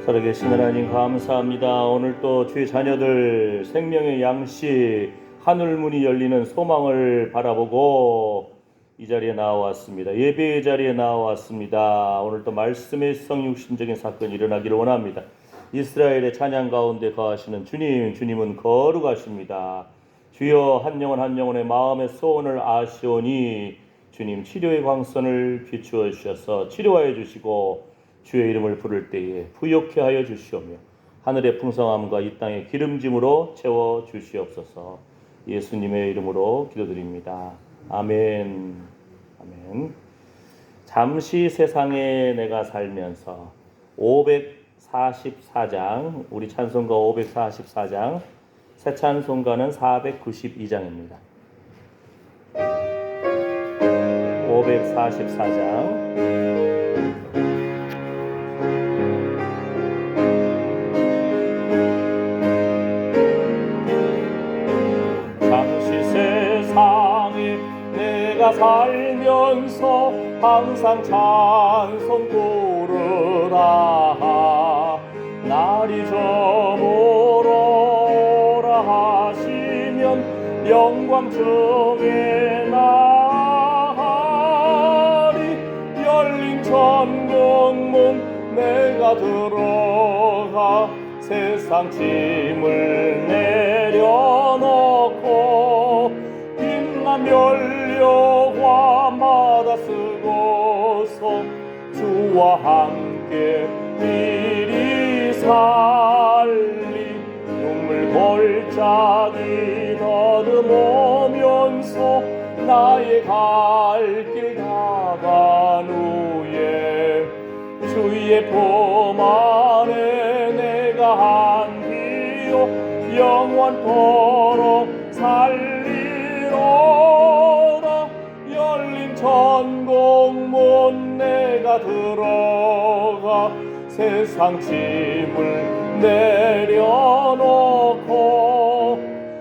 살아계신 하나님 감사합니다. 오늘 또 주의 자녀들 생명의 양식 하늘 문이 열리는 소망을 바라보고 이 자리에 나와왔습니다. 예배의 자리에 나와왔습니다. 오늘 또 말씀의 성육신적인 사건이 일어나기를 원합니다. 이스라엘의 찬양 가운데 거하시는 주님, 주님은 거룩하십니다. 주여 한 영혼 한 영혼의 마음의 소원을 아시오니 주님 치료의 광선을 비추어 주셔서 치료하여 주시고 주의 이름을 부를 때에 부욕케 하여 주시오며 하늘의 풍성함과 이 땅의 기름짐으로 채워 주시옵소서. 예수님의 이름으로 기도드립니다. 아멘. 아멘. 잠시 세상에 내가 살면서 544장, 우리 찬송가 544장, 새 찬송가는 492장입니다. 544장. 내가 살면서 항상 찬송 부르라. 날이 저물어라 하시면 영광 중에 나리. 열린 천국문 내가 들어가 세상 짐을 내려놓고 빛난 연료화마다 쓰고서 주와 함께 길이 살리. 눈물 골짜기 더듬으면서 나의 갈 길 다간 후에 주의 품 안에 내가 안기요 영원토록 살리로다. 열린 천국문 내가 들어가 세상 짐을 내려놓고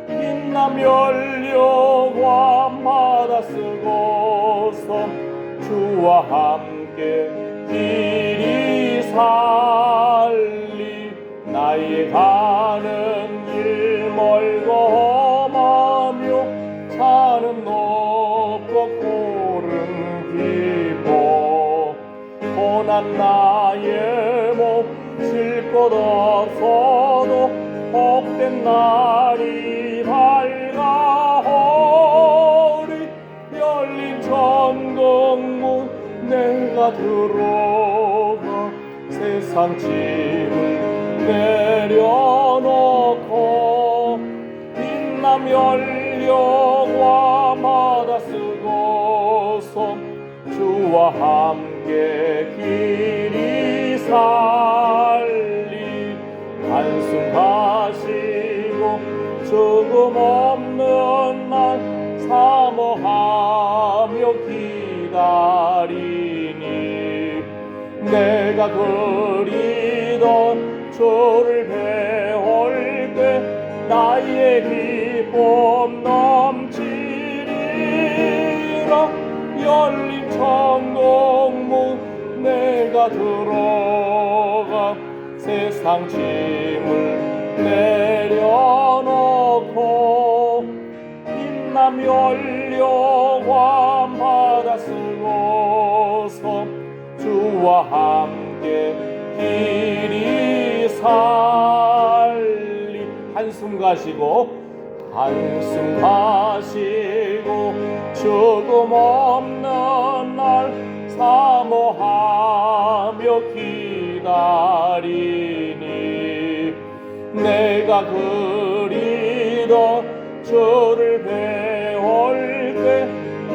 빛남 연료화마다 쓰고서 주와 함께 길이 살리. 나의 가는 길 멀고 험하며 산은 높고 굴은 깊어 고난 나의 몸 쉴 곳 없어도 복된 날이 밝아오리. 열린 천국문 내가 들어가 세상 짐을 내려놓고 빛남 연료화마다 쓰고서 주와 함께 길이 살리. 한숨 가시고 죽음 없는 날 사모하며 기다리니. 내가 그리던 주를 배울 때 나의 기쁨 넘치리라. 열린 천국문 내가 들어가 세상 짐을 내려놓고 빛남 연료화마다 쓰고서 주와 함께 길이 살리. 한숨 가시고 한숨 가시고 죽음 없는 날 사모하며 기다리니. 내가 그리던 주를 배울 때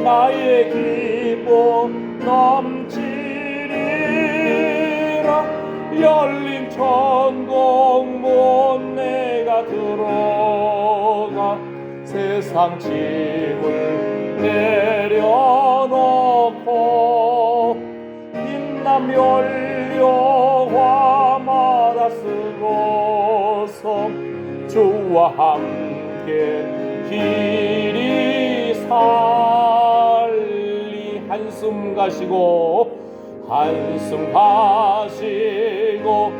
나의 기쁨 넘치리라. 열린 천국문 내가 들어가 세상 짐을 내려놓고 빛남 연료화마다 쓰고서 주와 함께 길이 살리. 한숨 가시고 한숨 가시고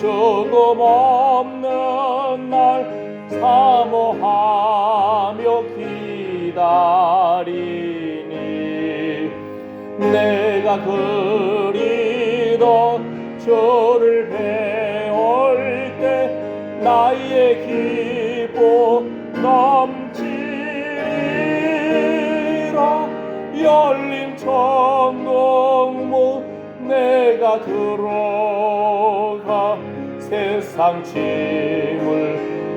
죽음 없는 날 사모하며 기다리니 내가 그리던 주를 배울 때 나의 기쁨 넘치리라. 열린 천국문 내가 들어가 세상 짐을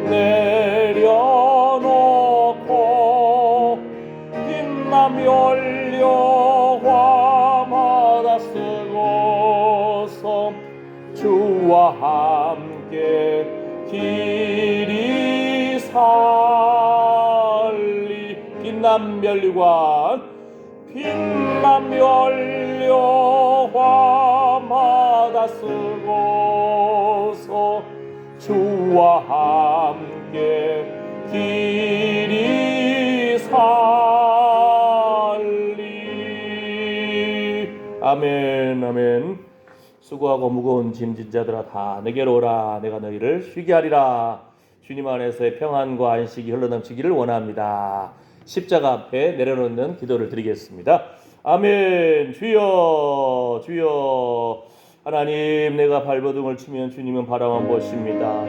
내려놓고 빛나며 열려화마다 쓰고서 주와 함께 길이 살리. 빛남 면류관 빛남 연료화마다 쓰고서 주와 함께 길이 살리. 아멘. 아멘. 수고하고 무거운 짐진 자들아 다 내게로 오라. 내가 너희를 쉬게 하리라. 주님 안에서의 평안과 안식이 흘러넘치기를 원합니다. 십자가 앞에 내려놓는 기도를 드리겠습니다. 아멘. 주여 주여. 하나님, 내가 발버둥을 치면 주님은 바라만 보십니다.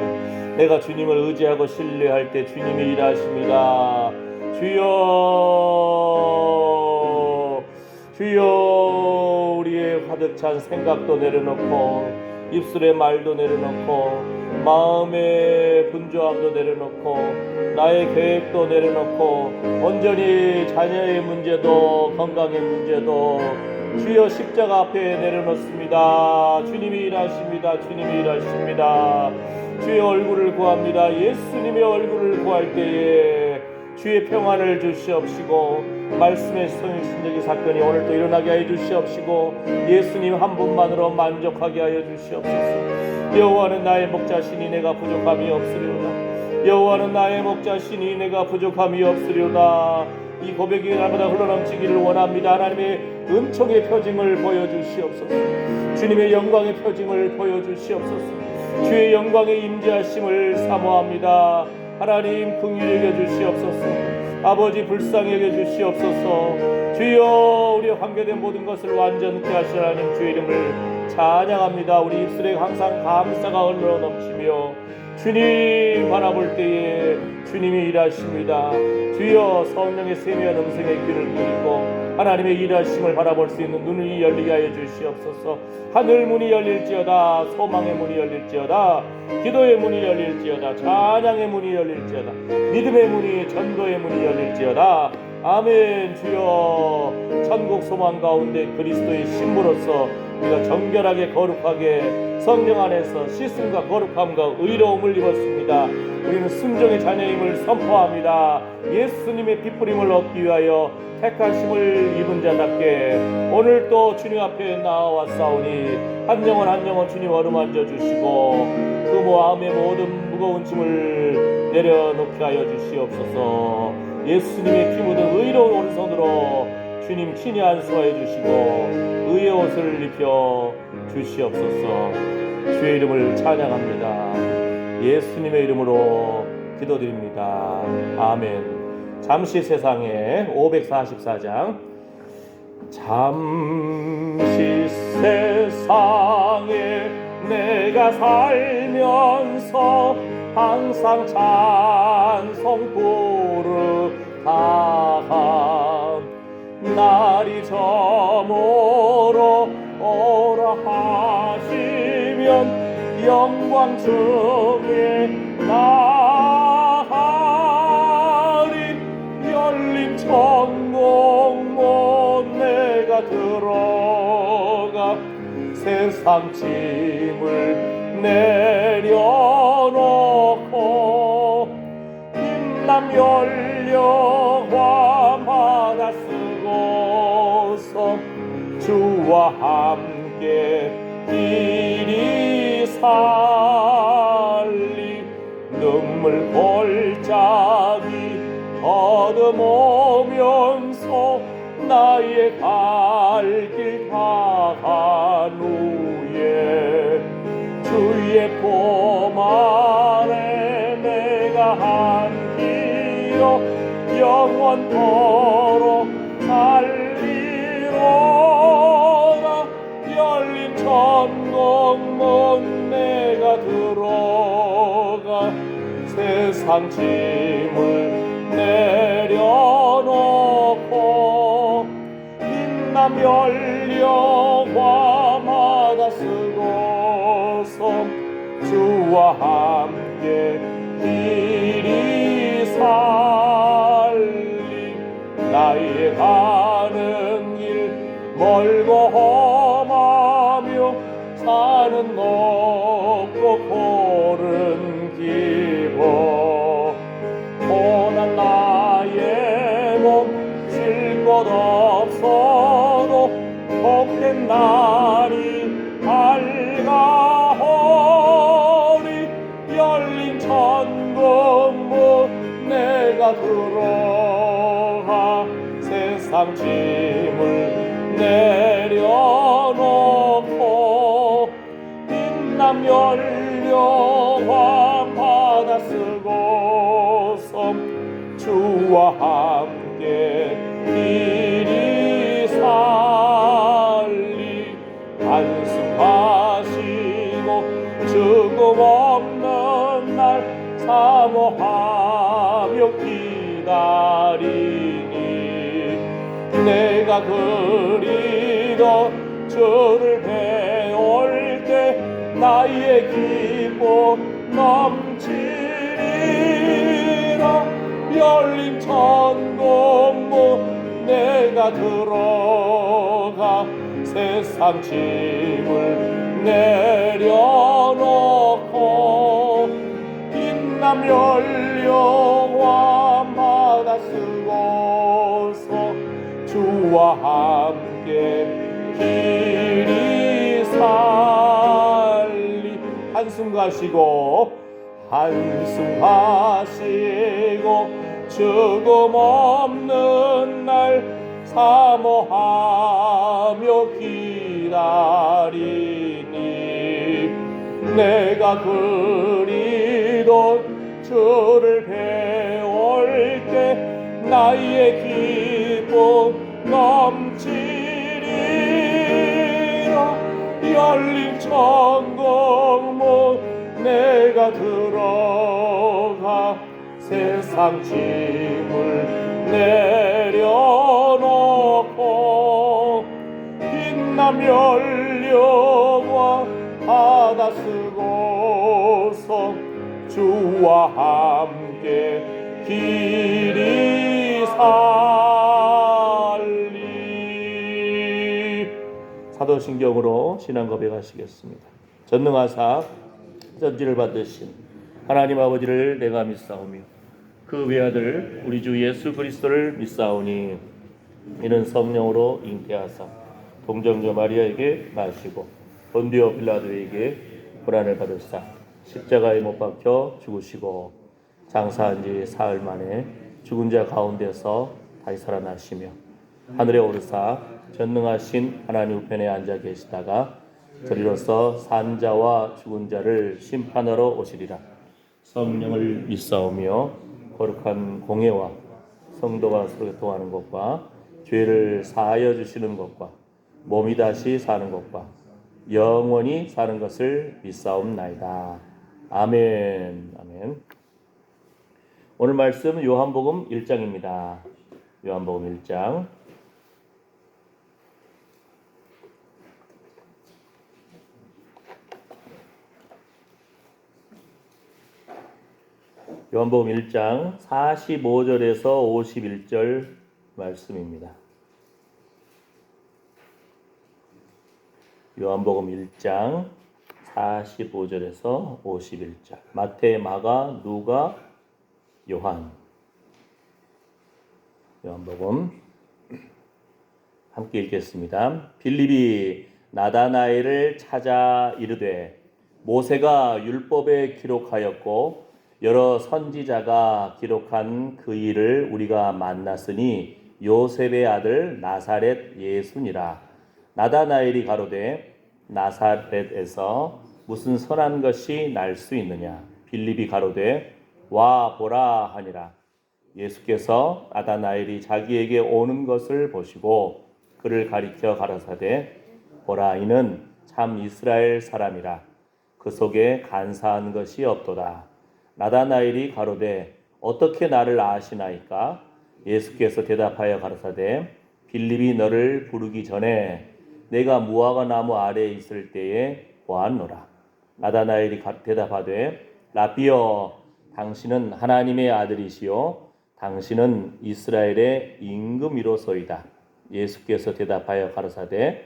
내가 주님을 의지하고 신뢰할 때 주님이 일하십니다. 주여 주여. 우리의 가득 찬 생각도 내려놓고 입술의 말도 내려놓고 마음의 분주함도 내려놓고 나의 계획도 내려놓고 온전히 자녀의 문제도 건강의 문제도 주여 십자가 앞에 내려놓습니다. 주님이 일하십니다. 주님이 일하십니다. 주의 얼굴을 구합니다. 예수님의 얼굴을 구할 때에 주의 평안을 주시옵시고 말씀의 성신적인 사건이 오늘 또 일어나게 하여 주시옵시고 예수님 한 분만으로 만족하게 하여 주시옵소서. 여호와는 나의 목자시니 내가 부족함이 없으리로다. 여호와는 나의 목자시니 내가 부족함이 없으리로다. 이 고백이 날마다 흘러넘치기를 원합니다. 하나님의 은총의 표징을 보여주시옵소서. 주님의 영광의 표징을 보여주시옵소서. 주의 영광의 임재하심을 사모합니다. 하나님 긍휼히 여겨 주시옵소서. 아버지 불쌍히 여겨 주시옵소서. 주여 우리의 관계된 모든 것을 완전케 하시는 하나님 주의 이름을 찬양합니다. 우리 입술에 항상 감사가 흘러넘치며 주님 바라볼 때에 주님이 일하십니다. 주여 성령의 세미한 음성의 귀를 기울이고 하나님의 일하심을 바라볼 수 있는 눈이 열리게 하여 주시옵소서. 하늘 문이 열릴지어다. 소망의 문이 열릴지어다. 기도의 문이 열릴지어다. 찬양의 문이 열릴지어다. 믿음의 문이 전도의 문이 열릴지어다. 아멘. 주여 천국 소망 가운데 그리스도의 신부로서 우리가 정결하게 거룩하게 성령 안에서 씻음과 거룩함과 의로움을 입었습니다. 우리는 순종의 자녀임을 선포합니다. 예수님의 피뿌림을 얻기 위하여 택하심을 입은 자답게 오늘 또 주님 앞에 나와싸우니 한 영혼 주님 어루만져 주시고 그 마음의 모든 무거운 짐을 내려놓게 하여 주시옵소서. 예수님의 피 묻은 의로운 오른손으로 주님 친히 안수하여 주시고 의의 옷을 입혀 주시옵소서. 주의 이름을 찬양합니다. 예수님의 이름으로 기도드립니다. 아멘. 잠시 세상에 544장. 잠시 세상에 내가 살면서 항상 찬송 부르다가 날이 저물어 오라 하시면 영광 중에 나가리. 열린 천국문 내가 들어가 세상 짐을 내려놓고 빛남 열려화마다 쓰고서 주와 함께 길이 살리. 눈물 골짜기 더듬으면서 나의 갈 길 다한 후에 주의 주의 품 안에 내가 안기어 영원토록 살리로다. 열린 천국문 내가 들어가 세상 짐을 내려놓고 빛남 연료화마다 쓰고서 주와 함께 길이 살리. 나의 가는 길 멀고 험하며 산은 높고 고른 기버. 고난 나의 몸 쉴 곳 없어도 복된 날이 밝아오리. 열린 천국문 내가 들어가 세상 짐을 내려놓고 빛남 연료와 바다 쓰고서 주와 함께 길이 살리. 안심하시고 죽음 없는 날 사모하며 기다리니. 내가 그리던 주를 배울 때 나의 기쁨 넘치리라. 열린 천국문 내가 들어가 세상 짐을 내려놓고 빛남 연료와 바다 쓰고서 주와 함께 길이 살리. 한숨 가시고 한숨 하시고 죽음 없는 날 사모하며 기다리니. 내가 그리던 주를 배울 때 나의 기쁨 넘치리라. 열린 천국문 내가 들어가 세상 짐을 내려놓고 빛남 연료와 바다 쓰고서 주와 함께 길이 살리. 사도신경으로 신앙 고백하시겠습니다. 전능하사 전지를 받으신 하나님 아버지를 내가 믿사오며 그 외아들 우리 주 예수 그리스도를 믿사오니 이는 성령으로 잉태하사 동정녀 마리아에게 나시고 본디오 빌라도에게 고난을 받으사 십자가에 못 박혀 죽으시고 장사한 지 사흘 만에 죽은 자 가운데서 다시 살아나시며 하늘에 오르사 전능하신 하나님 우편에 앉아 계시다가 저리로서 산 자와 죽은 자를 심판하러 오시리라. 성령을 믿사오며 거룩한 공예와 성도가 서로 교통하는 것과 죄를 사하여 주시는 것과 몸이 다시 사는 것과 영원히 사는 것을 믿사옵나이다. 아멘. 아멘. 오늘 말씀 요한복음 1장입니다. 요한복음 1장. 요한복음 1장 45절에서 51절 말씀입니다. 요한복음 1장 45절에서 51절. 마태, 마가, 누가, 요한. 요한복음 함께 읽겠습니다. 빌립이 나다나엘을 찾아 이르되 모세가 율법에 기록하였고 여러 선지자가 기록한 그 일을 우리가 만났으니 요셉의 아들 나사렛 예수니라. 나다나엘이 가로되 나사렛에서 무슨 선한 것이 날 수 있느냐. 빌립이 가로되 와 보라 하니라. 예수께서 나다나엘이 자기에게 오는 것을 보시고 그를 가리켜 가라사대 보라 이는 참 이스라엘 사람이라. 그 속에 간사한 것이 없도다. 나다나엘이 가로되 어떻게 나를 아시나이까? 예수께서 대답하여 가라사대 빌립이 너를 부르기 전에 내가 무화과 나무 아래에 있을 때에 보았노라. 나다나엘이 대답하되 라비여 당신은 하나님의 아들이시요 당신은 이스라엘의 임금이로소이다. 예수께서 대답하여 가라사대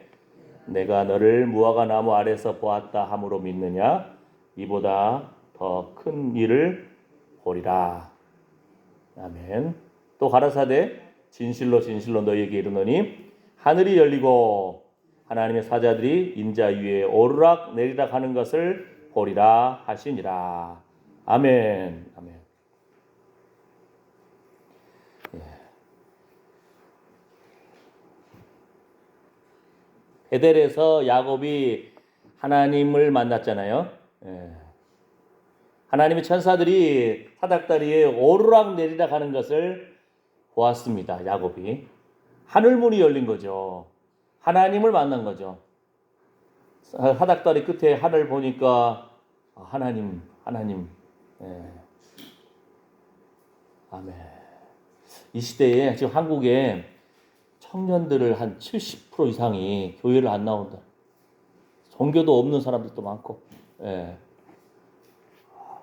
내가 너를 무화과 나무 아래서 보았다 함으로 믿느냐? 이보다 더 큰 일을 보리라. 아멘. 또 가라사대 진실로 진실로 너희에게 이르노니 하늘이 열리고 하나님의 사자들이 인자 위에 오르락 내리락 하는 것을 보리라 하시니라. 아멘. 아멘. 베델에서 야곱이 하나님을 만났잖아요. 하나님의 천사들이 사닥다리에 오르락 내리락 하는 것을 보았습니다. 야곱이. 하늘문이 열린 거죠. 하나님을 만난 거죠. 사닥다리 끝에 하늘 보니까 하나님. 아멘. 이 시대에 지금 한국에 청년들을 한 70% 이상이 교회를 안 나온다. 종교도 없는 사람들도 많고.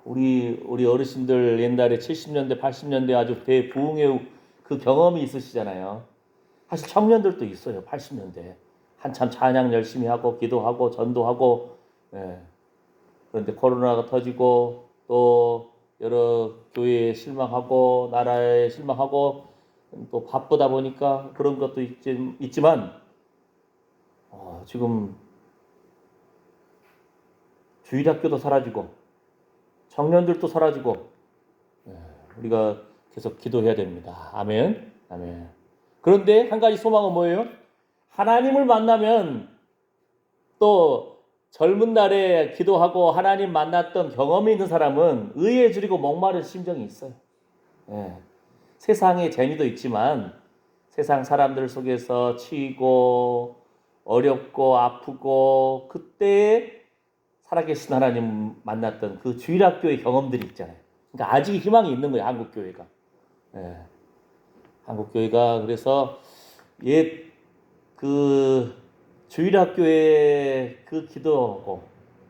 우리 어르신들 옛날에 70년대, 80년대 아주 대부흥의 그 경험이 있으시잖아요. 사실 청년들도 있어요. 80년대. 한참 찬양 열심히 하고 기도하고 전도하고. 그런데 코로나가 터지고 또 여러 교회에 실망하고 나라에 실망하고 또 바쁘다 보니까 그런 것도 있지만 지금 주일학교도 사라지고 청년들도 사라지고 우리가 계속 기도해야 됩니다. 아멘. 아멘. 그런데 한 가지 소망은 뭐예요? 하나님을 만나면 또 젊은 날에 기도하고 하나님 만났던 경험이 있는 사람은 의에 줄이고 목마른 심정이 있어요. 세상의 재미도 있지만 세상 사람들 속에서 치이고 어렵고 아프고 그때 살아계신 하나님 만났던 그 주일학교의 경험들이 있잖아요. 그러니까 아직 희망이 있는 거예요. 한국교회가. 한국교회가 그래서 옛 그 주일학교의 그 기도하고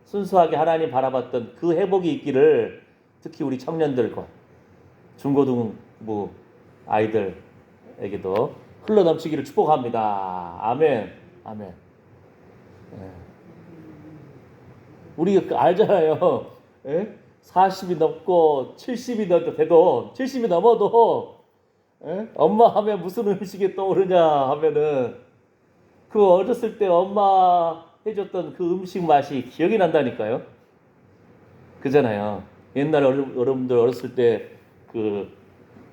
순수하게 하나님 바라봤던 그 회복이 있기를 특히 우리 청년들과 중고등부 아이들에게도 흘러넘치기를 축복합니다. 아멘. 아멘. 우리 알잖아요. 40이 넘고 70이 돼도 70이 넘어도 엄마 하면 무슨 음식이 떠오르냐 하면은 그 어렸을 때 엄마 해줬던 그 음식 맛이 기억이 난다니까요. 그잖아요. 옛날에 여러분들 어렸을 때 그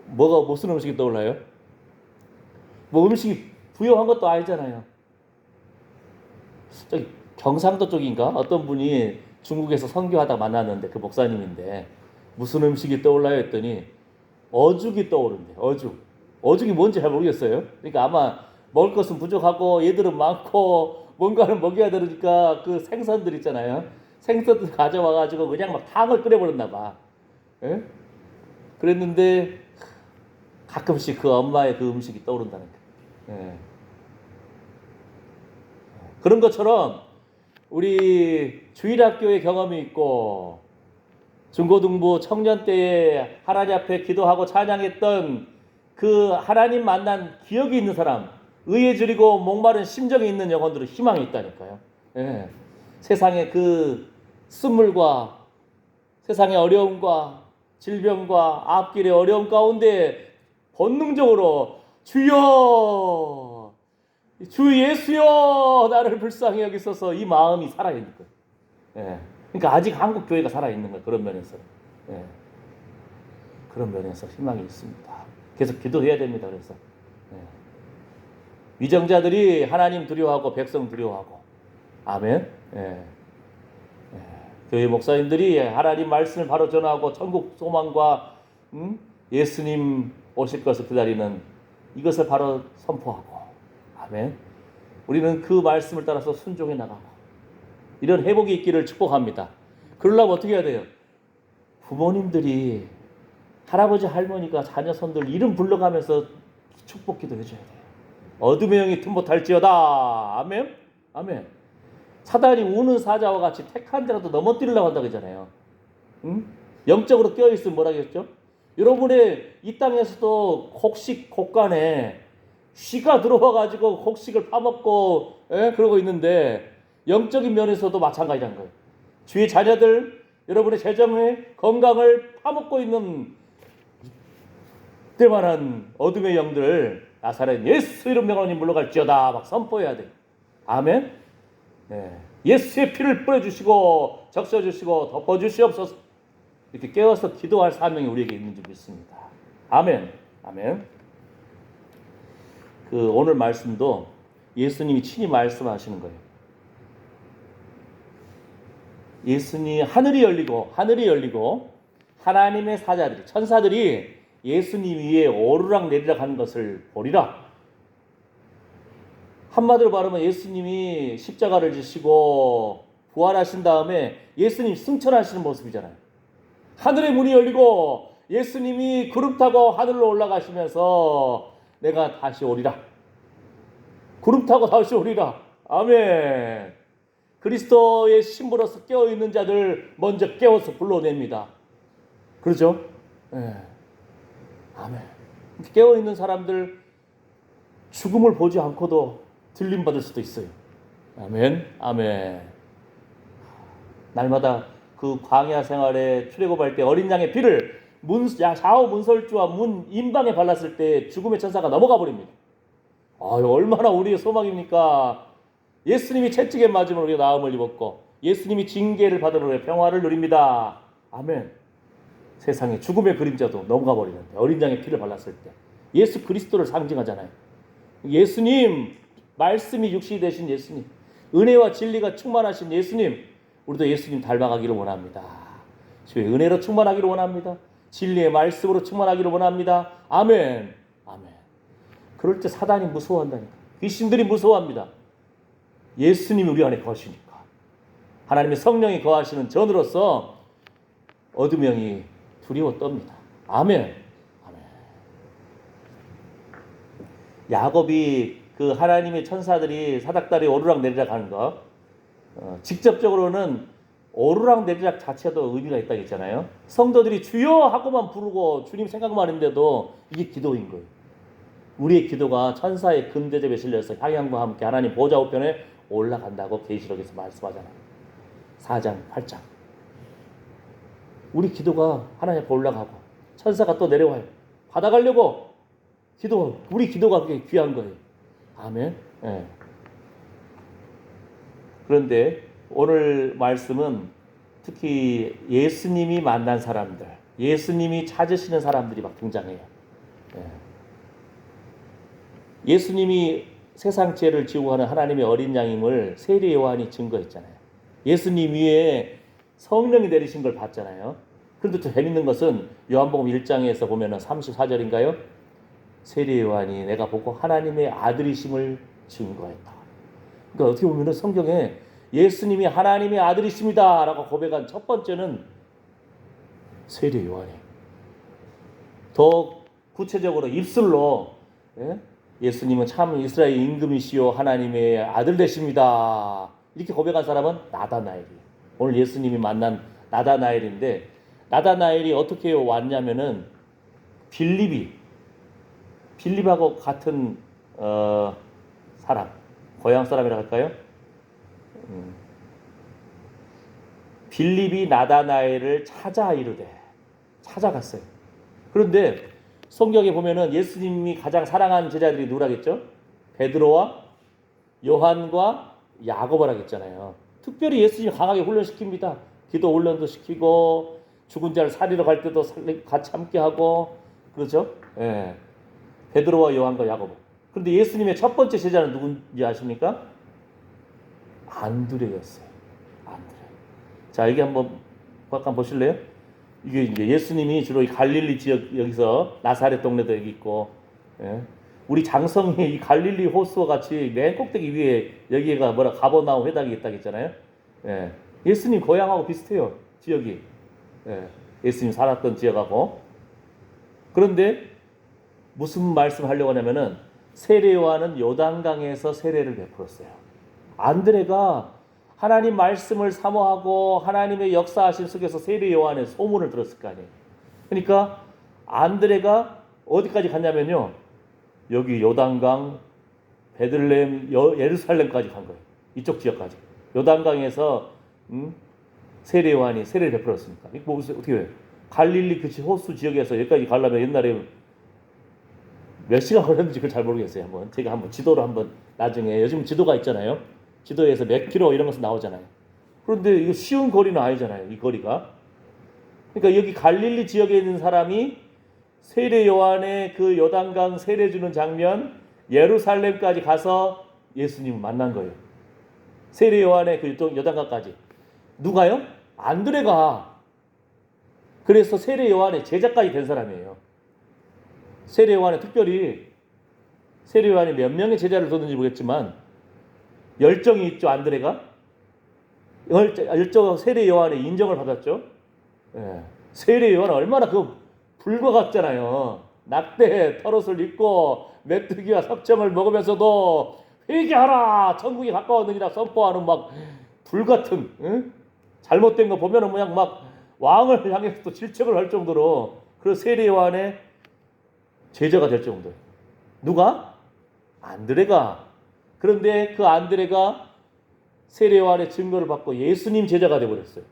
무슨 음식이 떠올라요? 뭐 음식이 부여한 것도 아니잖아요. 저기 경상도 쪽인가 어떤 분이 중국에서 선교하다 만났는데 그 목사님인데 무슨 음식이 떠올라요 했더니 어죽이 떠오른대. 어죽이 뭔지 잘 모르겠어요. 그러니까 아마 먹을 것은 부족하고 얘들은 많고 뭔가를 먹여야 되니까 그 생선들 있잖아요. 생선들 가져와가지고 그냥 막 탕을 끓여버렸나 봐. 그랬는데 가끔씩 그 엄마의 그 음식이 떠오른다는 거예요. 그런 것처럼 우리 주일학교의 경험이 있고 중고등부 청년 때에 하나님 앞에 기도하고 찬양했던 그 하나님 만난 기억이 있는 사람, 의에 줄이고 목마른 심정이 있는 영혼들은 희망이 있다니까요. 세상의 그 쓴물과 세상의 어려움과 질병과 앞길의 어려움 가운데 본능적으로 주여 주 예수여 나를 불쌍히 여기소서 이 마음이 살아있는 거예요. 그러니까 아직 한국 교회가 살아있는 거예요. 그런 면에서. 그런 면에서 희망이 있습니다. 계속 기도해야 됩니다. 그래서 위정자들이 하나님 두려워하고 백성 두려워하고 아멘. 교회 목사님들이 하나님 말씀을 바로 전하고 천국 소망과 예수님 오실 것을 기다리는 이것을 바로 선포하고, 아멘. 우리는 그 말씀을 따라서 순종해 나가고 이런 회복이 있기를 축복합니다. 그러려면 어떻게 해야 돼요? 부모님들이, 할아버지 할머니가 자녀 손들 이름 불러가면서 축복 기도 해줘야 돼요. 어둠의 영이 틈못할지어다. 아멘. 아멘. 사단이 우는 사자와 같이 택한 자라도 넘어뜨리려고 한다고 했잖아요. 영적으로 깨어있으면 뭐라 했죠? 여러분의 이 땅에서도 곡식 곡간에 쥐가 들어와가지고 곡식을 파먹고 그러고 있는데, 영적인 면에서도 마찬가지란 거예요. 주의 자녀들, 여러분의 재정의 건강을 파먹고 있는 때만한 어둠의 영들, 나사렛 예수 이름 명하니 물러갈지어다 막 선포해야 돼요. 아멘. 네. 예수의 피를 뿌려주시고 적셔주시고 덮어주시옵소서. 이렇게 깨워서 기도할 사명이 우리에게 있는 줄 믿습니다. 아멘. 아멘. 그 오늘 말씀도 예수님이 친히 말씀하시는 거예요. 예수님 하늘이 열리고 하나님의 사자들이, 천사들이 예수님 위에 오르락 내리락 하는 것을 보리라. 한마디로 말하면 예수님이 십자가를 지시고 부활하신 다음에 예수님 승천하시는 모습이잖아요. 하늘의 문이 열리고 예수님이 구름 타고 하늘로 올라가시면서 내가 다시 오리라. 구름 타고 다시 오리라. 아멘. 그리스도의 신부로서 깨어있는 자들 먼저 깨워서 불러냅니다. 그렇죠? 네. 아멘. 깨어있는 사람들 죽음을 보지 않고도 들림받을 수도 있어요. 아멘. 아멘. 날마다 그 광야 생활에 출애굽할 때 어린 양의 피를 좌우 문설주와 문 임방에 발랐을 때 죽음의 천사가 넘어가 버립니다. 얼마나 우리의 소망입니까? 예수님이 채찍에 맞으면 우리가 나음을 입었고 예수님이 징계를 받으면 우리가 평화를 누립니다. 아멘. 세상에 죽음의 그림자도 넘어가 버리는데, 어린 양의 피를 발랐을 때 예수 그리스도를 상징하잖아요. 예수님, 말씀이 육신이 되신 예수님, 은혜와 진리가 충만하신 예수님, 우리도 예수님 닮아가기를 원합니다. 주의 은혜로 충만하기를 원합니다. 진리의 말씀으로 충만하기를 원합니다. 아멘. 아멘. 그럴 때 사단이 무서워한다니까. 귀신들이 무서워합니다. 예수님이 우리 안에 거하시니까. 하나님의 성령이 거하시는 전으로서 어둠의 영이 두려워 떱니다. 아멘. 아멘. 야곱이 그 하나님의 천사들이 사닥다리 오르락 내리락 하는 거, 직접적으로는 오르락 내리락 자체도 의미가 있다고 했잖아요. 성도들이 주여 하고만 부르고 주님 생각만 했는데도 이게 기도인 거예요. 우리의 기도가 천사의 금대접에 실려서 향양과 함께 하나님 보좌 우편에 올라간다고 계시록에서 말씀하잖아요. 4장 8장. 우리 기도가 하나님 앞에 올라가고 천사가 또 내려와요. 받아가려고 우리 기도가 그게 귀한 거예요. 아멘. 네. 그런데 오늘 말씀은 특히 예수님이 만난 사람들, 예수님이 찾으시는 사람들이 막 등장해요. 네. 예수님이 세상 죄를 지고 하는 하나님의 어린 양임을 세례 요한이 증거했잖아요. 예수님 위에 성령이 내리신 걸 봤잖아요. 그런데 또 재밌는 것은 요한복음 1장에서 보면 34절인가요? 세례 요한이 내가 보고 하나님의 아들이심을 증거했다. 그러니까 어떻게 보면 성경에 예수님이 하나님의 아들이십니다 라고 고백한 첫 번째는 세례 요한이, 더 구체적으로 입술로 예수님은 참 이스라엘 임금이시요 하나님의 아들 되십니다 이렇게 고백한 사람은 나다나엘이에요. 오늘 예수님이 만난 나다나엘인데, 나다나엘이 어떻게 왔냐면은 빌립하고 같은 사람, 고향 사람이라 할까요? 빌립이 나다나엘을 찾아갔어요. 그런데 성경에 보면은 예수님이 가장 사랑하는 제자들이 누구라겠죠? 베드로와 요한과 야고보라겠잖아요. 특별히 예수님이 강하게 훈련시킵니다. 기도 훈련도 시키고 죽은 자를 살리러 갈 때도 같이 함께 하고 그렇죠? 예. 베드로와 요한과 야고보. 그런데 예수님의 첫 번째 제자는 누군지 아십니까? 안드레였어요. 안드레. 자, 여기 한번 잠깐 보실래요? 이게 이제 예수님이 주로 이 갈릴리 지역, 여기서 나사렛 동네도 여기 있고, 예? 우리 장성이 이 갈릴리 호수와 같이 맨 꼭대기 위에 여기가 뭐라 가버나움 회당이 있다고 했잖아요. 예. 예수님 고향하고 비슷해요, 지역이. 예. 예수님 살았던 지역하고. 그런데 무슨 말씀하려고 하냐면은 세례 요한은 요단강에서 세례를 베풀었어요. 안드레가 하나님 말씀을 사모하고 하나님의 역사하심 속에서 세례 요한의 소문을 들었을 거 아니에요. 그러니까 안드레가 어디까지 갔냐면요, 여기 요단강, 베들레헴, 예루살렘까지 간 거예요. 이쪽 지역까지. 요단강에서 세례 요한이 세례를 베풀었으니까. 이거 뭐 어떻게 해요? 갈릴리 그 호수 지역에서 여기까지 가려면 옛날에 몇 시간 걸렸는지 그걸 잘 모르겠어요. 제가 한번 지도로 한번 나중에, 요즘 지도가 있잖아요. 지도에서 몇 킬로 이런 것이 나오잖아요. 그런데 이거 쉬운 거리는 아니잖아요, 이 거리가. 그러니까 여기 갈릴리 지역에 있는 사람이 세례 요한의 그 요단강 세례 주는 장면, 예루살렘까지 가서 예수님을 만난 거예요. 세례 요한의 그 요단강까지. 누가요? 안드레가. 그래서 세례 요한의 제자까지 된 사람이에요. 세례 요한은 특별히, 세례 요한이 몇 명의 제자를 뒀는지 모르겠지만 열정이 있죠, 안드레가. 세례 요한의 인정을 받았죠. 예. 세례 요한은 얼마나 그 불과 같잖아요. 낙대 털옷을 입고 메뚜기와 석청을 먹으면서도 회개하라, 천국이 가까웠느니라 선포하는 막 불같은, 응? 잘못된 거 보면은 그냥 막 왕을 향해서 또 질책을 할 정도로 그 세례 요한의 제자가 될 정도예요. 누가? 안드레가. 그런데 그 안드레가 세례 요한의 증거를 받고 예수님 제자가 되어버렸어요.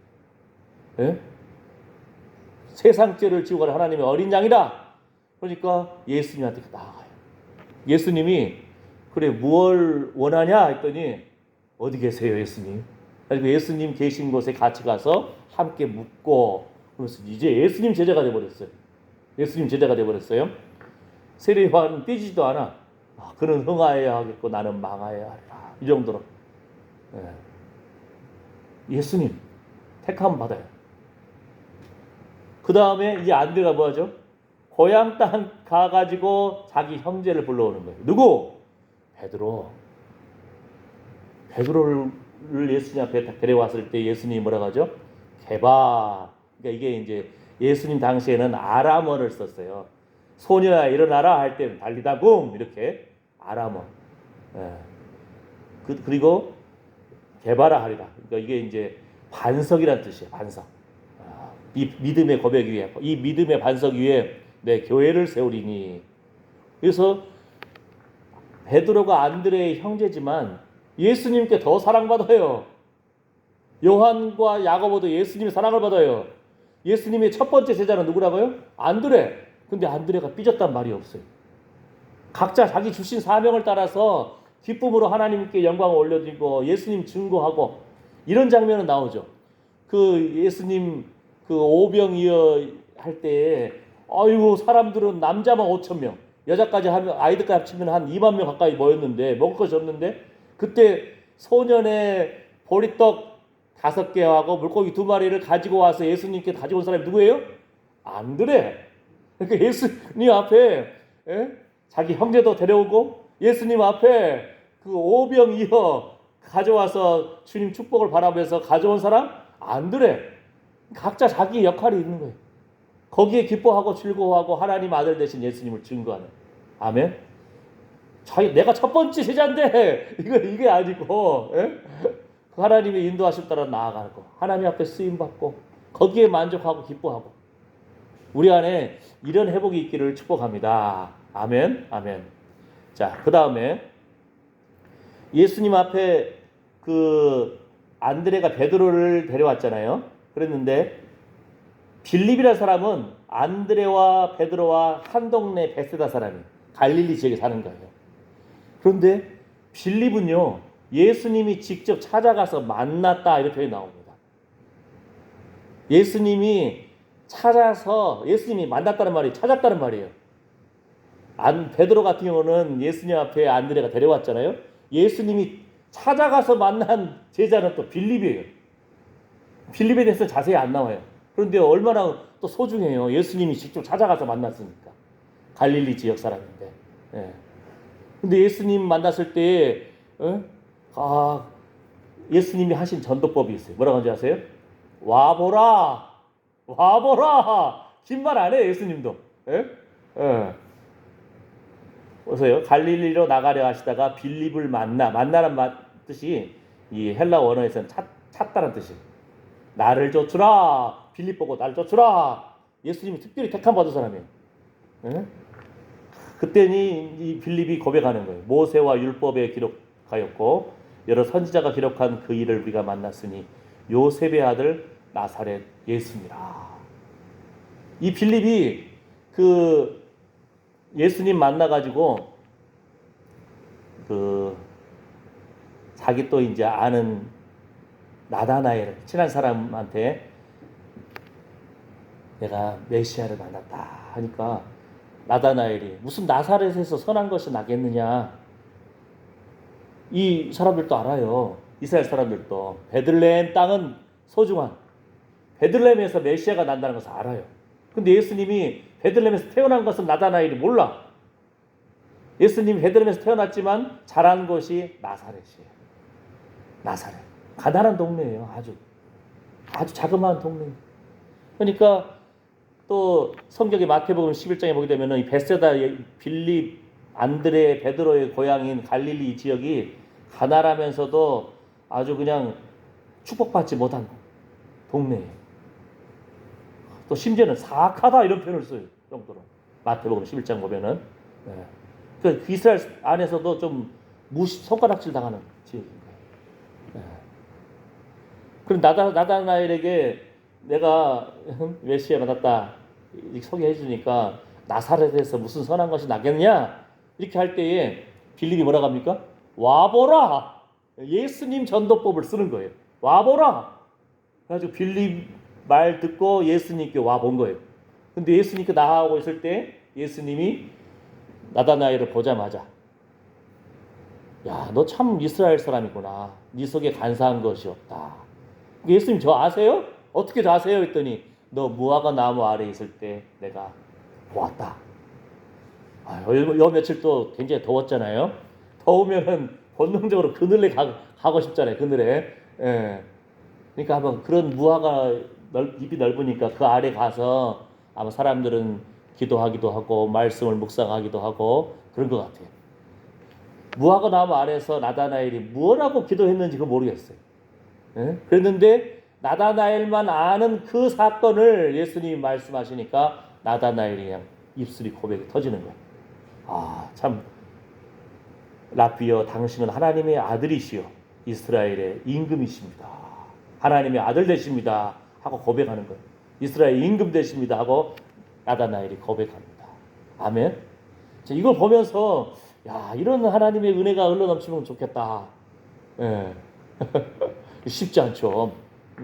예? 세상 죄를 지고 가는 하나님의 어린 양이다. 그러니까 예수님한테 나아가요. 예수님이 그래 무엇을 원하냐 했더니 어디 계세요 예수님? 그리고 예수님 계신 곳에 같이 가서 함께 묵고, 그래서 이제 예수님 제자가 되어버렸어요. 예수님 제자가 되어버렸어요. 세례 요한은 삐지도 않아. 그는 흥하여야 하겠고 나는 망하여야 하리라. 이 정도로. 예. 예수님 택함 받아요. 그 다음에 이 안드레가 뭐하죠? 고향 땅 가가지고 자기 형제를 불러오는 거예요. 누구? 베드로. 베드로를 예수님 앞에 데려왔을 때 예수님이 뭐라고 하죠? 게바. 그러니까 이게 이제 예수님 당시에는 아람어를 썼어요. 소녀야 일어나라 할 때는 달리다굼 이렇게 아람어. 예. 그리고 게바라 하리라. 그러니까 이게 이제 반석이란 뜻이에요. 반석. 이 믿음의 고백 위에, 이 믿음의 반석 위에 내 교회를 세우리니. 그래서 베드로가 안드레의 형제지만 예수님께 더 사랑받아요. 요한과 야고보도 예수님의 사랑을 받아요. 예수님의 첫 번째 제자는 누구라고요? 안드레. 근데 안드레가 삐졌단 말이 없어요. 각자 자기 주신 사명을 따라서 기쁨으로 하나님께 영광을 올려드리고 예수님 증거하고 이런 장면은 나오죠. 그 예수님 그 오병이어 할 때에 아이고 사람들은 남자만 5,000명, 여자까지 하면 아이들까지 합치면 한 2만 명 가까이 모였는데 먹을 것이 없는데 그때 소년의 보리떡 5개하고 물고기 2마리를 가지고 와서 예수님께 가지고 온 사람이 누구예요? 안드레. 그러니까 예수님 앞에 자기 형제도 데려오고 예수님 앞에 그 오병이어 가져와서 주님 축복을 바라면서 가져온 사람 안드레. 각자 자기 역할이 있는 거예요. 거기에 기뻐하고 즐거워하고 하나님 아들 되신 예수님을 증거하는. 아멘. 내가 첫 번째 제자인데 이게 아니고 그 하나님의 인도하심 따라 나아가는 거. 하나님 앞에 쓰임 받고 거기에 만족하고 기뻐하고 우리 안에 이런 회복이 있기를 축복합니다. 아멘. 아멘. 자, 그 다음에 예수님 앞에 그 안드레가 베드로를 데려왔잖아요. 그랬는데 빌립이라는 사람은 안드레와 베드로와 한 동네 베세다 사람이 갈릴리 지역에 사는 거예요. 그런데 빌립은요 예수님이 직접 찾아가서 만났다 이렇게 표현이 나옵니다. 예수님이 찾아서 예수님이 만났다는 말이 찾았다는 말이에요. 베드로 같은 경우는 예수님 앞에 안드레가 데려왔잖아요. 예수님이 찾아가서 만난 제자는 또 빌립이에요. 빌립에 대해서 자세히 안 나와요. 그런데 얼마나 또 소중해요. 예수님이 직접 찾아가서 만났으니까. 갈릴리 지역 사람인데. 예. 근데 예수님 만났을 때, 예수님이 하신 전도법이 있어요. 뭐라고 하는지 아세요? 와보라! 와보라! 긴 말 안 해요, 예수님도. 예? 예. 보세요. 갈릴리로 나가려 하시다가 빌립을 만나는 뜻이 이 헬라 원어에서는 찾다는 뜻이에요. 나를 쫓으라. 빌립 보고 나를 쫓으라. 예수님이 특별히 택함 받은 사람이에요. 예? 그때니 이 빌립이 고백하는 거예요. 모세와 율법에 기록하였고 여러 선지자가 기록한 그 일을 우리가 만났으니 요셉의 아들 나사렛 예수니라. 이 빌립이 그 예수님 만나가지고 그 자기 또 이제 아는 나다나엘 친한 사람한테 내가 메시아를 만났다 하니까 나다나엘이 무슨 나사렛에서 선한 것이 나겠느냐. 이 사람들도 알아요. 이스라엘 사람들도 베들레헴 땅은 소중한 베들레헴에서 메시아가 난다는 것을 알아요. 근데 예수님이 베들레헴에서 태어난 것은 나다나엘이 몰라. 예수님이 베들레헴에서 태어났지만 자란 곳이 나사렛이에요. 나사렛. 가난한 동네예요. 아주 자그마한 동네. 그러니까 또 성경의 마태복음 11장에 보게 되면은 이 베세다 빌립 안드레 베드로의 고향인 갈릴리 지역이 가난하면서도 아주 그냥 축복받지 못한 동네예요. 또 심지어는 사악하다 이런 표현을 써요. 정도로 마태복음 11장 보면은 그 이스라엘 안에서도 좀 손가락질 당하는 지역인 거예요. 그럼 나다나엘에게 내가 메시아 만났다 이렇게 소개해 주니까 나사렛에서 무슨 선한 것이 나겠냐 이렇게 할 때에 빌립이 뭐라고 합니까? 와보라. 예수님 전도법을 쓰는 거예요. 와보라. 그래가지고 빌립 말 듣고 예수님께 와본 거예요. 근데 예수님께 나아가고 있을 때 예수님이 나다나엘을 보자마자 야, 너 참 이스라엘 사람이구나. 네 속에 간사한 것이 없다. 예수님 저 아세요? 어떻게 저 아세요? 했더니 너 무화과 나무 아래 있을 때 내가 보았다. 요 며칠 또 굉장히 더웠잖아요. 더우면은 본능적으로 그늘에 가고 싶잖아요. 그늘에. 예. 그러니까 한번 그런 무화과 잎이 넓으니까 그 아래 가서 아마 사람들은 기도하기도 하고 말씀을 묵상하기도 하고 그런 것 같아요. 무화과 나무 아래서 나다나엘이 뭐라고 기도했는지 그거 모르겠어요. 예? 그랬는데 나다나엘만 아는 그 사건을 예수님이 말씀하시니까 나다나엘이 그냥 입술이 고백이 터지는 거예요. 참 라비여 당신은 하나님의 아들이시여 이스라엘의 임금이십니다. 하나님의 아들 되십니다 하고 고백하는 거예요. 이스라엘 임금 되십니다 하고 나다나엘이 고백합니다. 아멘. 이걸 보면서 야, 이런 하나님의 은혜가 흘러넘치면 좋겠다. 예. 쉽지 않죠.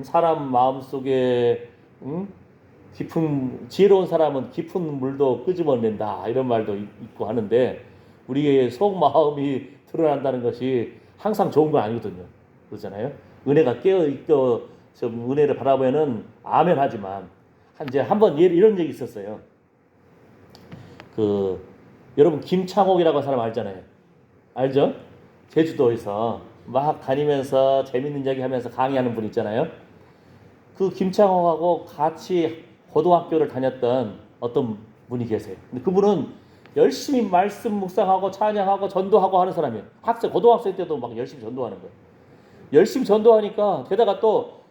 사람 마음속에 깊은 지혜로운 사람은 깊은 물도 끄집어낸다 이런 말도 있고 하는데 우리의 속마음이 드러난다는 것이 항상 좋은 건 아니거든요. 그렇잖아요. 은혜가 깨어있고 좀 은혜를 바라보면은 아멘 하지만 이제 한번 이런 얘기 있었어요. 여러분 김창옥이라고 하는 사람 알잖아요. 알죠? 제주도에서 막 다니면서 재밌는 이야기 하면서 강의하는 분 있잖아요. 그 김창옥하고 같이 고등학교를 다녔던 어떤 분이 계세요. 근데 그분은 열심히 말씀 묵상하고 찬양하고 전도하고 하는 사람이에요. 고등학생 때도 막 열심히 전도하는 거예요. 열심히 전도하니까 게다가 또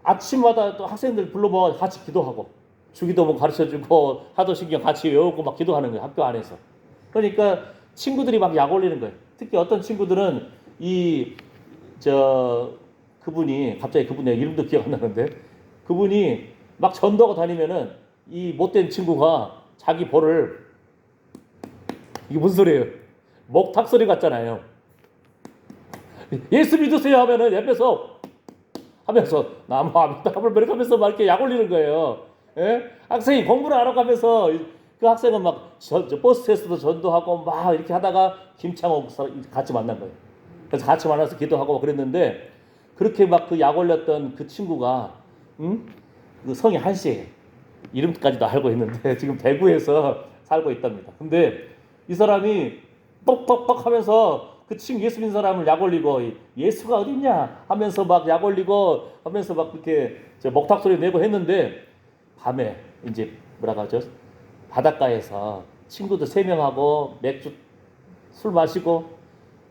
아침마다 또 학생들 불러모아 같이 기도하고 주기도문 가르쳐주고 하도신경 같이 외우고 막 기도하는 거예요. 학교 안에서. 그러니까 친구들이 막 약 올리는 거예요. 특히 어떤 친구들은 그분이 갑자기 그분의 이름도 기억 안 나는데 그분이 막 전도하고 다니면은 이 못된 친구가 자기 볼을 이게 무슨 소리예요? 목탁 소리 같잖아요. 예수 믿으세요 하면은 옆에서 하면서 나무 아미타불 이렇게 하면서 막 이렇게 약 올리는 거예요. 예? 학생이 공부를 하러 가면서 그 학생은 막 버스에서도 전도하고 막 이렇게 하다가 김창옥 같이 만난 거예요. 그래서 같이 만나서 기도하고 그랬는데 그렇게 막 그 약 올렸던 그 친구가 그 성이 한씨예요. 이름까지도 알고 있는데 지금 대구에서 살고 있답니다. 근데 이 사람이 뻑뻑뻑 하면서 그 친구 예수 믿는 사람을 약 올리고 예수가 어딨냐 하면서 막 약 올리고 하면서 막 그렇게 먹탁 소리 내고 했는데 밤에 이제 뭐라고 하죠? 바닷가에서 친구들 3명하고 맥주 술 마시고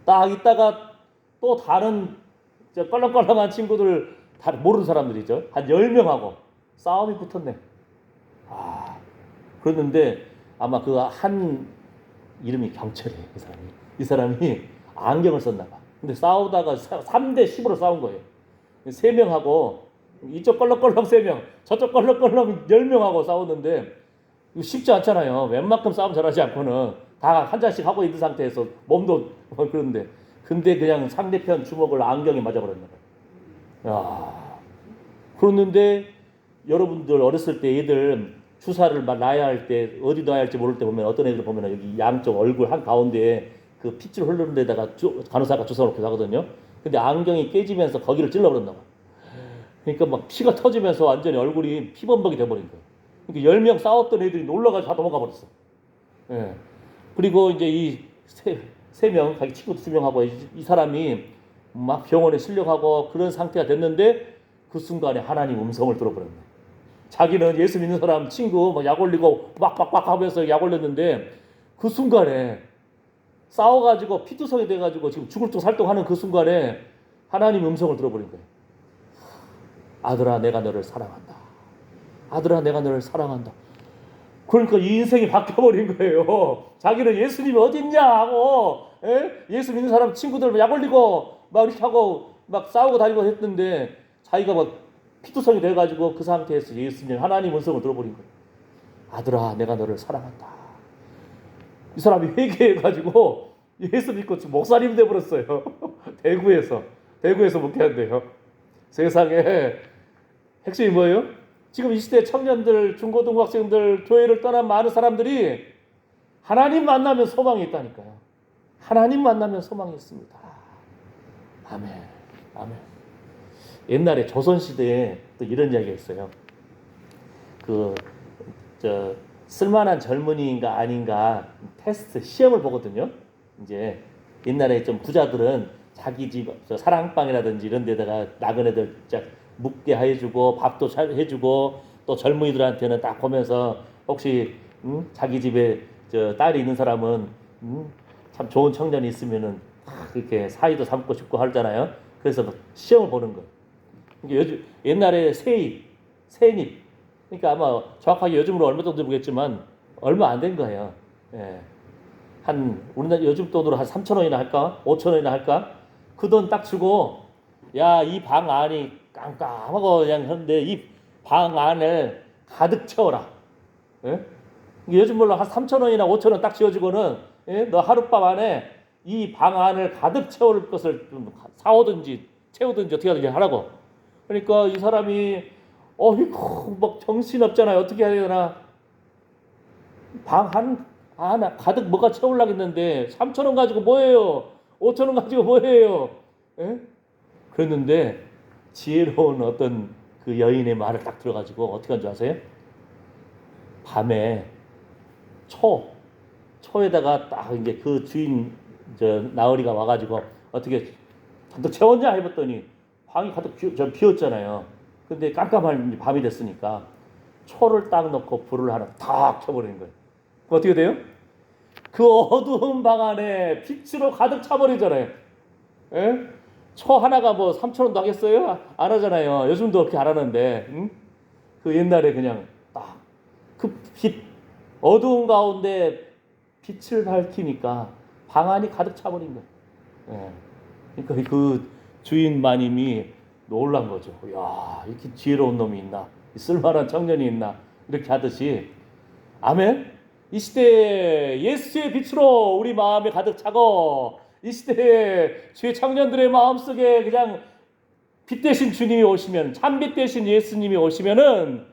딱 있다가 또 다른 껄렁껄렁한 친구들 다 모르는 사람들이죠. 한 10명하고 싸움이 붙었네. 아, 그랬는데 아마 그 한 이름이 경철이에요. 이 사람이 안경을 썼나 봐. 근데 싸우다가 3대 10으로 싸운 거예요. 3명하고 이쪽 껄렁껄렁 3명, 저쪽 껄렁껄렁 10명하고 싸웠는데 이거 쉽지 않잖아요. 웬만큼 싸움 잘하지 않고는 다 한 잔씩 하고 있는 상태에서 몸도 그런데 근데 그냥 상대편 주먹을 안경에 맞아버렸나 봐요. 야, 그랬는데 여러분들 어렸을 때 애들 주사를 막 놔야 할 때 어디 놔야 할지 모를 때 보면 어떤 애들 보면 여기 양쪽 얼굴 한 가운데에 그 핏줄 흐르는 데다가 간호사가 주사 놓고 하거든요. 근데 안경이 깨지면서 거기를 찔러버렸나 봐. 그러니까 막 피가 터지면서 완전히 얼굴이 피범벅이 돼버린 거예요. 그러니까 10명 싸웠던 애들이 놀러가서 다 도망가 버렸어. 예. 그리고 이제 이 세 명, 자기 친구 2명하고 이 사람이 막 병원에 실려가고 그런 상태가 됐는데 그 순간에 하나님 음성을 들어버렸네. 자기는 예수 믿는 사람 친구 막 약 올리고 막 하면서 약 올렸는데 그 순간에 싸워가지고 피투성이 돼가지고 지금 죽을 둥 살둥하는 그 순간에 하나님 음성을 들어버린 거예요. 아들아 내가 너를 사랑한다. 아들아 내가 너를 사랑한다. 그러니까 이 인생이 바뀌어버린 거예요. 자기는 예수님이 어딨냐 하고 예수 믿는 사람 친구들 약 올리고 막 이렇게 하고 막 싸우고 다니고 했는데 자기가 막 피투성이 돼가지고 그 상태에서 예수님 하나님 음성을 들어버린 거예요. 아들아 내가 너를 사랑한다. 이 사람이 회개해가지고 예수 믿고 목사님 돼버렸어요. 대구에서 목회한대요. 세상에 핵심이 뭐예요? 지금 이 시대 청년들, 중고등학생들, 교회를 떠난 많은 사람들이 하나님 만나면 소망이 있다니까요. 하나님 만나면 소망이 있습니다. 아멘. 아멘. 옛날에 조선시대에 또 이런 이야기가 있어요. 쓸만한 젊은이인가 아닌가 테스트, 시험을 보거든요. 이제 옛날에 좀 부자들은 자기 집 사랑방이라든지 이런 데다가 나그네들 쫙 묵게 해주고 밥도 잘 해주고 또 젊은이들한테는 딱 보면서 혹시 자기 집에 딸이 있는 사람은 참 좋은 청년이 있으면은 그렇게 사이도 삼고 싶고 하잖아요. 그래서 시험을 보는 거예요. 요즘 옛날에 세입 그러니까 아마 정확하게 요즘으로 얼마 정도 모르겠지만 얼마 안 된 거예요. 예. 우리나라 요즘 돈으로 한 3,000원이나 할까? 5,000원이나 할까? 그 돈 딱 주고 야, 이 방 안이 깜깜하고 그냥 하는데 이 방 안을 가득 채워라. 예? 요즘 물론 한 3,000원이나 5,000원 딱 지어주고는 너 하룻밤 안에 이 방 안을 가득 채울 것을 좀 사오든지 채우든지 어떻게 하든지 하라고. 그러니까 이 사람이 어이구 막 정신 없잖아요. 어떻게 해야 되나. 방 하나 가득 뭐가 채우려고 했는데 3,000원 가지고 뭐해요? 5,000원 가지고 뭐해요? 예? 그랬는데 지혜로운 어떤 그 여인의 말을 딱 들어가지고 어떻게 한 줄 아세요? 밤에 초에다가 딱 이제 그 주인 나으리가 와가지고 어떻게 가득 채웠냐 해봤더니 방이 가득 비었잖아요. 근데 깜깜한 밤이 됐으니까 초를 딱 넣고 불을 하나 탁 켜버리는 거예요. 어떻게 돼요? 그 어두운 방 안에 빛으로 가득 차버리잖아요. 예? 초 하나가 뭐 3,000원도 하겠어요? 안 하잖아요. 요즘도 그렇게 안 하는데, 응? 그 옛날에 그냥 딱 그 빛, 어두운 가운데 빛을 밝히니까 방 안이 가득 차버린 거예요. 예. 그러니까 그 주인 마님이 놀란 거죠. 야, 이렇게 지혜로운 놈이 있나? 쓸만한 청년이 있나? 이렇게 하듯이, 아멘? 이 시대에 예수의 빛으로 우리 마음에 가득 차고 이 시대에 주의 청년들의 마음속에 그냥 빛 대신 주님이 오시면 참빛 대신 예수님이 오시면은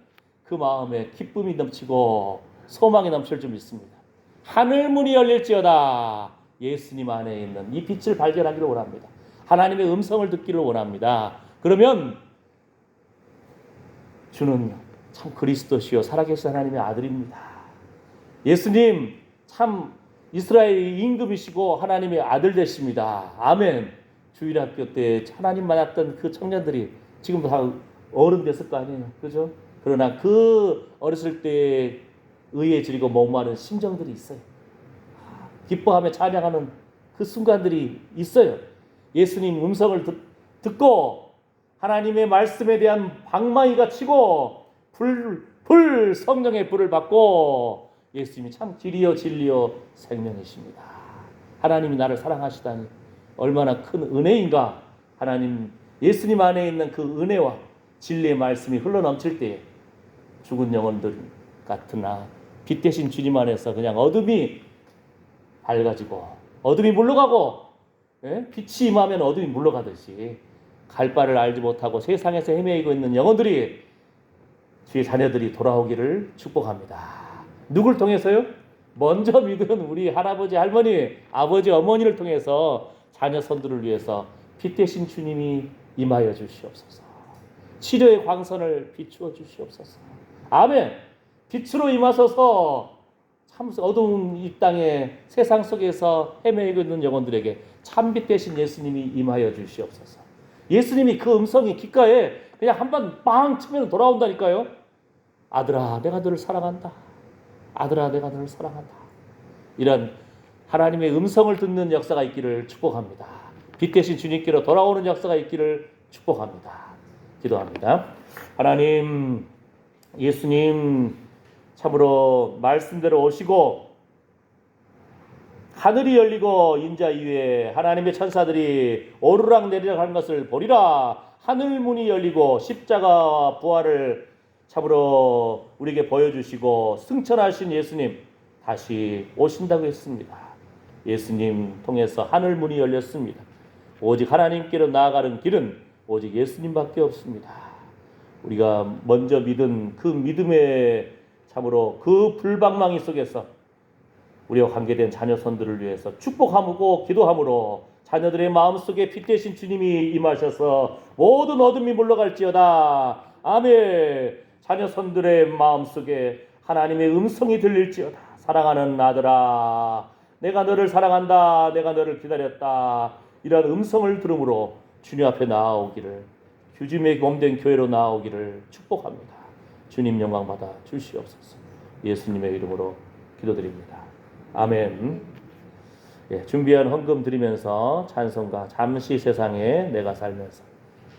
그 마음에 기쁨이 넘치고 소망이 넘칠 줄 믿습니다. 하늘 문이 열릴지어다 예수님 안에 있는 이 빛을 발견하기를 원합니다. 하나님의 음성을 듣기를 원합니다. 그러면 주는 참 그리스도시요 살아계신 하나님의 아들입니다. 예수님 참 이스라엘의 임금이시고 하나님의 아들 되십니다. 아멘. 주일학교 때 하나님 만났던 그 청년들이 지금도 다 어른 됐을 거 아니에요. 그죠? 그러나 그 어렸을 때 의에 지리고 목마른 심정들이 있어요. 기뻐하며 찬양하는 그 순간들이 있어요. 예수님 음성을 듣고 하나님의 말씀에 대한 방망이가 치고 성령의 불을 받고 예수님이 참 길이요 진리요 생명이십니다. 하나님이 나를 사랑하시다니 얼마나 큰 은혜인가. 하나님 예수님 안에 있는 그 은혜와 진리의 말씀이 흘러넘칠 때에 죽은 영혼들 같은 빛 대신 주님 안에서 그냥 어둠이 밝아지고 어둠이 물러가고, 빛이 임하면 어둠이 물러가듯이 갈 바를 알지 못하고 세상에서 헤매이고 있는 영혼들이 주의 자녀들이 돌아오기를 축복합니다. 누굴 통해서요? 먼저 믿은 우리 할아버지, 할머니, 아버지, 어머니를 통해서 자녀 손들을 위해서 빛 대신 주님이 임하여 주시옵소서. 치료의 광선을 비추어 주시옵소서. 아멘. 빛으로 임하소서. 참 어두운 이 땅에 세상 속에서 헤매고 있는 영혼들에게 참빛 대신 예수님이 임하여 주시옵소서. 예수님이 그 음성이 귓가에 그냥 한번 빵 치면 돌아온다니까요. 아들아 내가 너를 사랑한다. 아들아 내가 너를 사랑한다. 이런 하나님의 음성을 듣는 역사가 있기를 축복합니다. 빛 대신 주님께로 돌아오는 역사가 있기를 축복합니다. 기도합니다. 하나님, 예수님 참으로 말씀대로 오시고 하늘이 열리고 인자 위에 하나님의 천사들이 오르락 내리락 하는 것을 보리라. 하늘 문이 열리고 십자가와 부활을 참으로 우리에게 보여주시고 승천하신 예수님 다시 오신다고 했습니다. 예수님 통해서 하늘 문이 열렸습니다. 오직 하나님께로 나아가는 길은 오직 예수님밖에 없습니다. 우리가 먼저 믿은 그 믿음의 참으로 그 불방망이 속에서 우리와 관계된 자녀손들을 위해서 축복하고 기도함으로 자녀들의 마음속에 빛 대신 주님이 임하셔서 모든 어둠이 물러갈지어다. 아멘. 자녀손들의 마음속에 하나님의 음성이 들릴지어다. 사랑하는 아들아 내가 너를 사랑한다. 내가 너를 기다렸다. 이런 음성을 들음으로 주님 앞에 나아오기를, 주님의 몸된 교회로 나아오기를 축복합니다. 주님 영광 받아 주시옵소서. 예수님의 이름으로 기도드립니다. 아멘. 준비한 헌금 드리면서 찬송가 잠시 세상에 내가 살면서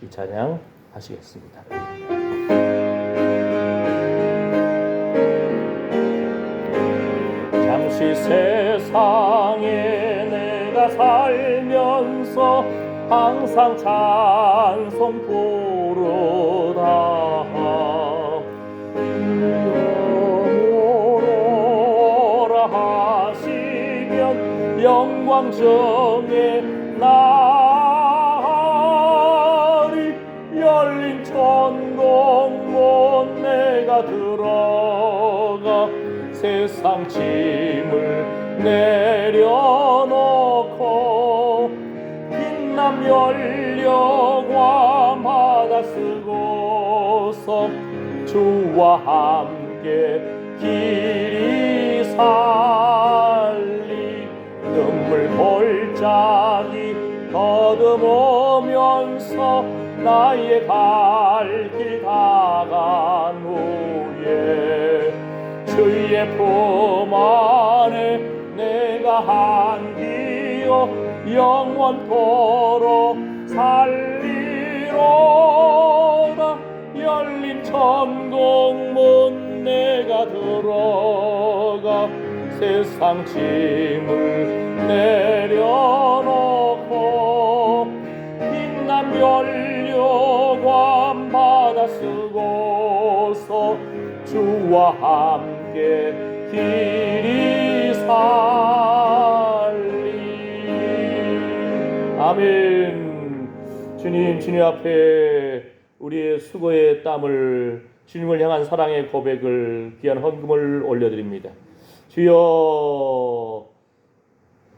이 찬양 하시겠습니다. 잠시 세상에 내가 살면서 항상 찬송 부르다 영광 중에 날이 열린 천국문 내가 들어가 세상 짐을 내려놓고 빛남 연료관 받아 쓰고서 주와 함께 길이 살리 눈물 골짜기 더듬으면서 나의 갈 길 다간 후에 주의 품 안에 내가 한디어 영원토록 살리로다. 열린 천국문 내가 들어가 세상 짐을 내려놓고 빛남 연료관 받아 쓰고서 주와 함께 길이 살리. 아멘. 주님 앞에 우리의 수고의 땀을, 주님을 향한 사랑의 고백을, 귀한 헌금을 올려드립니다. 주여,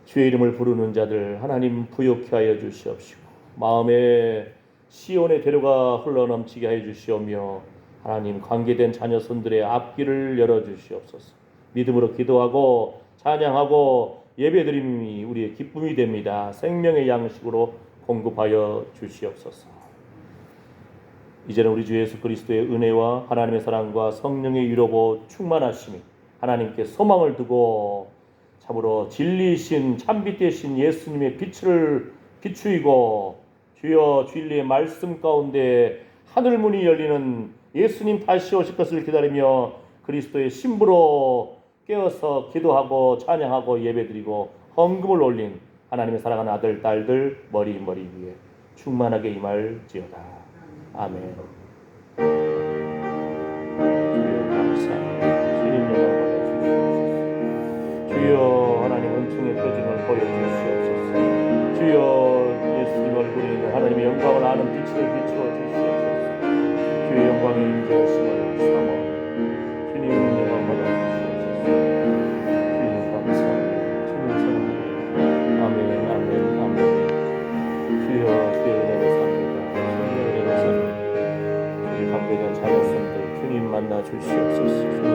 주의 이름을 부르는 자들 하나님 부욕케 하여 주시옵시고 마음에 시온의 대로가 흘러넘치게 해 주시오며 하나님 관계된 자녀손들의 앞길을 열어주시옵소서. 믿음으로 기도하고 찬양하고 예배드림이 우리의 기쁨이 됩니다. 생명의 양식으로 공급하여 주시옵소서. 이제는 우리 주 예수 그리스도의 은혜와 하나님의 사랑과 성령의 위로고 충만하심이 하나님께 소망을 두고 참으로 진리이신 참빛 되신 예수님의 빛을 비추이고 주여 진리의 말씀 가운데 하늘문이 열리는 예수님 다시 오실 것을 기다리며 그리스도의 신부로 깨어서 기도하고 찬양하고 예배드리고 헌금을 올린 하나님의 사랑하는 아들 딸들 머리 위에 충만하게 임할지어다. 아멘. 주여 감사합니다. 주님 영광 받아주시옵소서. 주여 하나님 은총의 표징을 보여주시옵소서. 주여 예수님 얼굴에 있는 하나님의 영광을 아는 빛을 비추어 주시옵소서. 주의 영광의 임재하심을 삼아 주님 영광 받아주시옵소서. 주님 감사합니다. 주님 사랑합니다. 아멘 아멘 아멘. 주여 주의 은혜로 삽니다. 주의 은혜로 삽니다. 주의 관계된 자녀선들 주님 만나 주시옵소서.